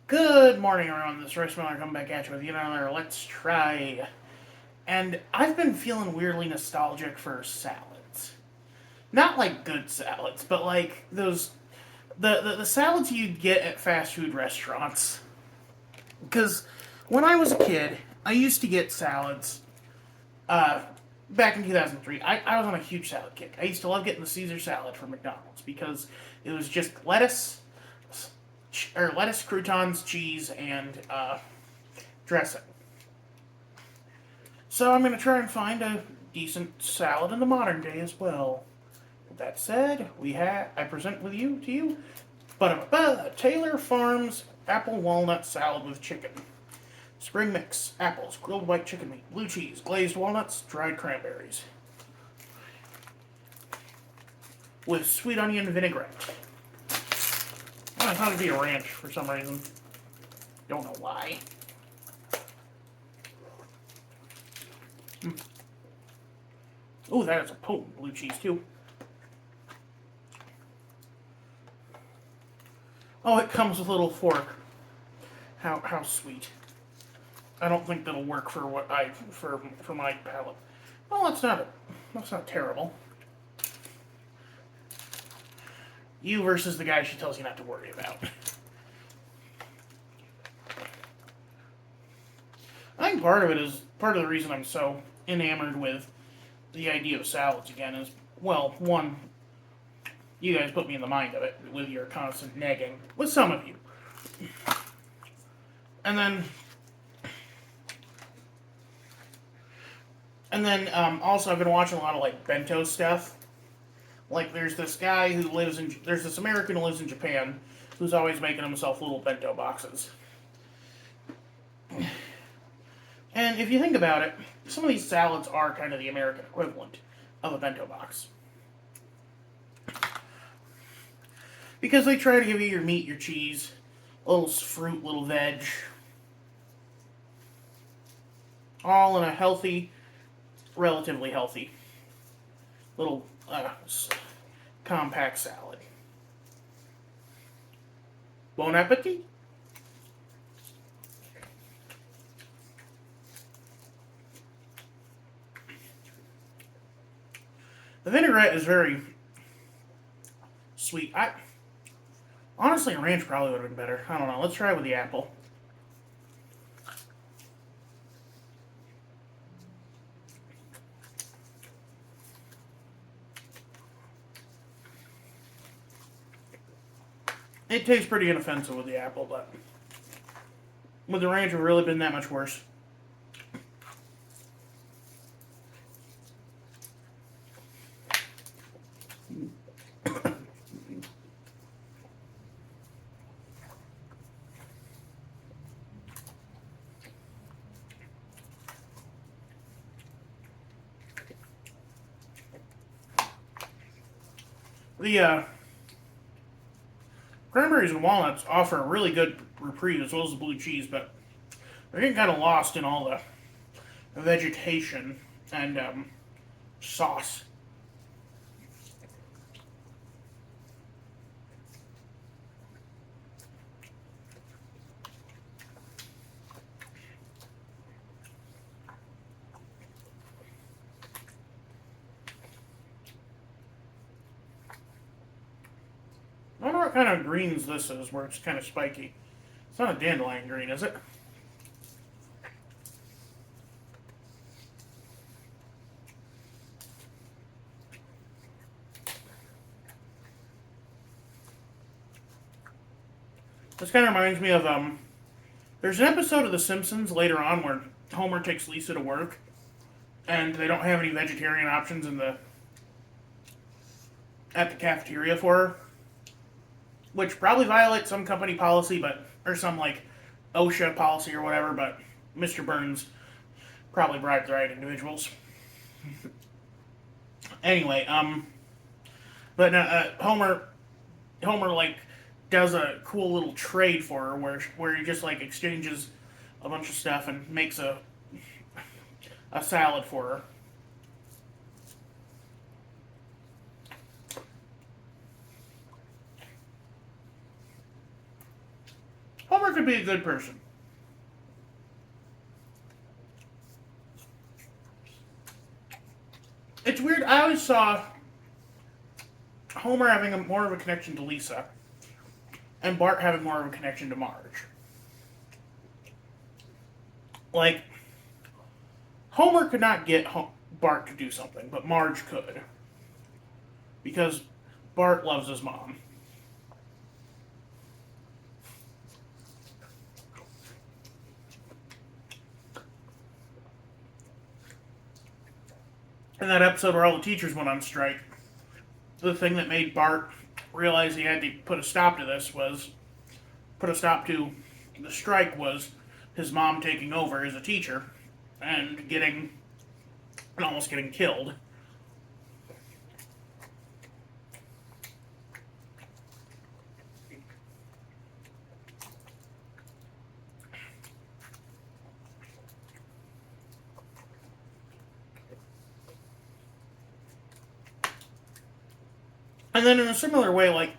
Good morning, everyone. This is Royce coming back at you with another Let's Try. And I've been feeling weirdly nostalgic for salads. Not like good salads, but like those the salads you'd get at fast food restaurants. Because when I was a kid, I used to get salads. Uh, Back in 2003, I was on a huge salad kick. I used to love getting the Caesar salad from McDonald's because it was just lettuce, croutons, cheese, and dressing. So I'm going to try and find a decent salad in the modern day as well. With that said, I present with you to you, Taylor Farms apple walnut salad with chicken. Spring mix: apples, grilled white chicken meat, blue cheese, glazed walnuts, dried cranberries, with sweet onion vinaigrette. I thought it'd be a ranch for some reason. Don't know why. Oh, that is a potent blue cheese too. Oh, it comes with a little fork. How sweet. I don't think that'll work for for my palate. Well, that's not terrible. You versus the guy she tells you not to worry about. I think part of the reason I'm so enamored with the idea of salads again is, well, one, you guys put me in the mind of it with your constant nagging, with some of you. And then also I've been watching a lot of like bento stuff. Like there's this American who lives in Japan who's always making himself little bento boxes. And if you think about it, some of these salads are kind of the American equivalent of a bento box. Because they try to give you your meat, your cheese, a little fruit, little veg, all in a healthy, relatively healthy, little compact salad. Bon appetit! The vinaigrette is very sweet. Honestly, a ranch probably would have been better. I don't know. Let's try it with the apple. It tastes pretty inoffensive with the apple, but with the ranch, it would really been that much worse. The cranberries and walnuts offer a really good reprieve as well as the blue cheese, but they're getting kind of lost in all the vegetation and sauce. I wonder what kind of greens this is, where it's kind of spiky. It's not a dandelion green, is it? This kind of reminds me of there's an episode of The Simpsons later on where Homer takes Lisa to work, and they don't have any vegetarian options at the cafeteria for her, which probably violates some company policy, or some like OSHA policy or whatever. But Mr. Burns probably bribed the right individuals. Anyway, but Homer like does a cool little trade for her where he just like exchanges a bunch of stuff and makes a salad for her. Homer could be a good person. It's weird. I always saw Homer having more of a connection to Lisa, and Bart having more of a connection to Marge. Like, Homer could not get Bart to do something, but Marge could. Because Bart loves his mom. In that episode where all the teachers went on strike, the thing that made Bart realize he had to put a stop to the strike was his mom taking over as a teacher and almost getting killed. And then in a similar way, like,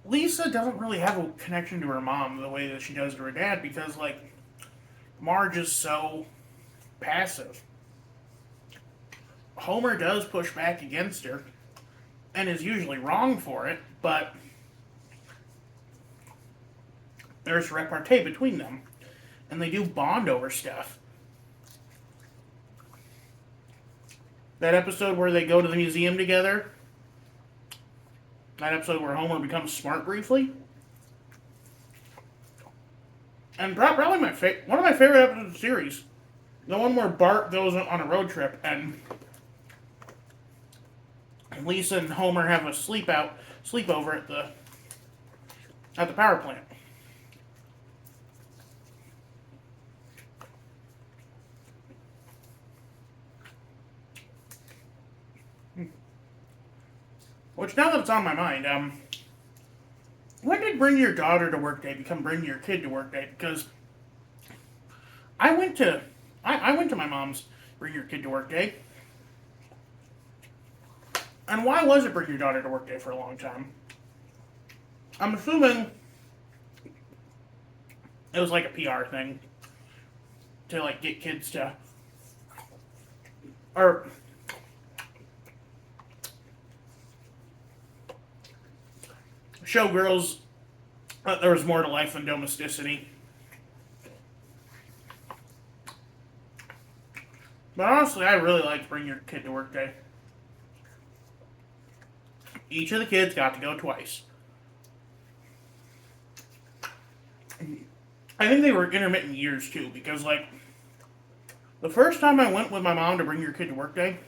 Lisa doesn't really have a connection to her mom the way that she does to her dad because, like, Marge is so passive. Homer does push back against her and is usually wrong for it, but there's repartee between them, and they do bond over stuff. That episode where they go to the museum together, that episode where Homer becomes smart briefly, and probably one of my favorite episodes of the series, the one where Bart goes on a road trip and Lisa and Homer have a sleepover at the power plant. Which, now that it's on my mind, when did Bring Your Daughter to Work Day become Bring Your Kid to Work Day? Because I went to my mom's Bring Your Kid to Work Day. And why was it Bring Your Daughter to Work Day for a long time? I'm assuming it was like a PR thing to, like, get kids to, or show girls that there was more to life than domesticity. But honestly, I really liked Bring Your Kid to Work Day. Each of the kids got to go twice. I think they were intermittent years too, because, like, the first time I went with my mom to Bring Your Kid to Work Day,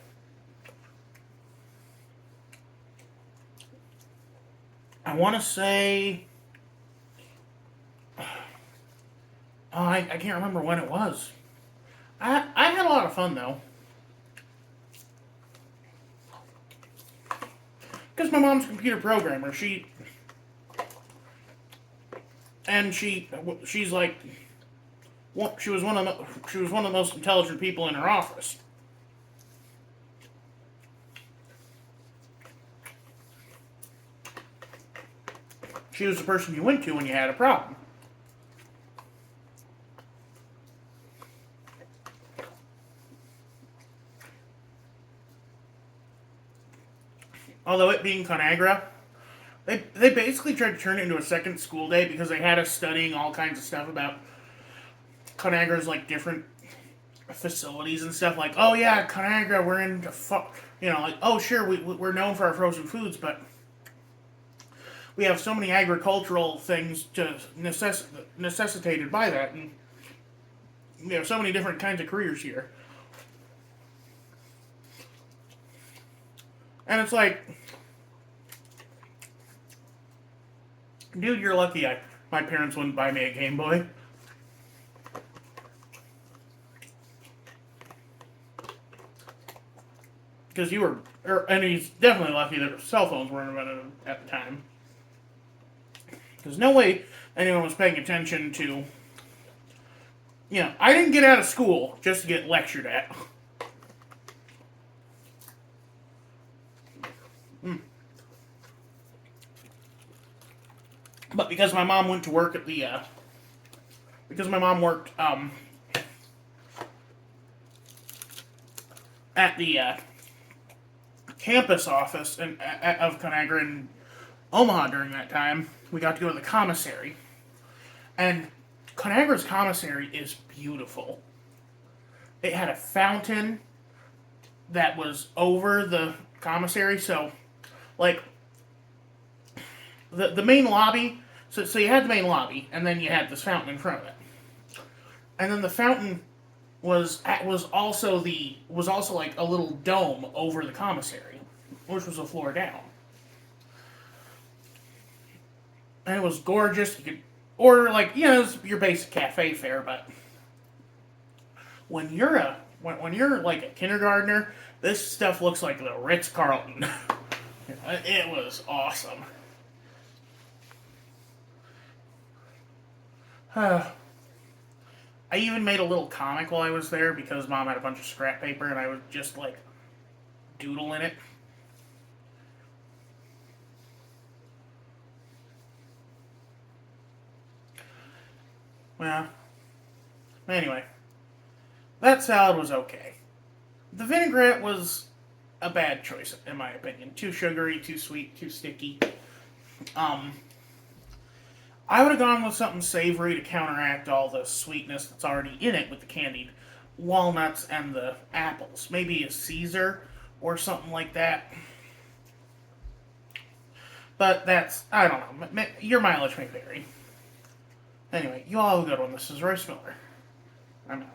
I want to say, I can't remember when it was. I had a lot of fun, though. Because my mom's a computer programmer. She's like, she was one of the most intelligent people in her office. She was the person you went to when you had a problem. Although it being ConAgra, they basically tried to turn it into a second school day because they had us studying all kinds of stuff about ConAgra's, like, different facilities and stuff. Like, oh yeah, ConAgra, we're into like, oh sure, we're known for our frozen foods, but we have so many agricultural things to necessitated by that, and we have so many different kinds of careers here. And it's like, dude, you're lucky my parents wouldn't buy me a Game Boy. Because and he's definitely lucky that cell phones weren't invented at the time. There's no way anyone was paying attention to, I didn't get out of school just to get lectured at. But because my mom went to work at the, because my mom worked at the campus office of Conagra in Omaha during that time, we got to go to the commissary. And Conagra's commissary is beautiful. It had a fountain that was over the commissary, so like the main lobby. So you had the main lobby, and then you had this fountain in front of it, and then the fountain was also like a little dome over the commissary, which was a floor down, and it was gorgeous. You could order like your basic cafe fare, but when you're like a kindergartner, this stuff looks like the Ritz Carlton. It was awesome. I even made a little comic while I was there because Mom had a bunch of scrap paper and I was just like doodling it. Well, anyway, that salad was okay. The vinaigrette was a bad choice in my opinion. Too sugary, too sweet, too sticky. Um, I would have gone with something savory to counteract all the sweetness that's already in it with the candied walnuts and the apples. Maybe a Caesar or something like that. But that's, I don't know. Your mileage may vary. Anyway, you all have a good one. This is Royce Miller. I'm out.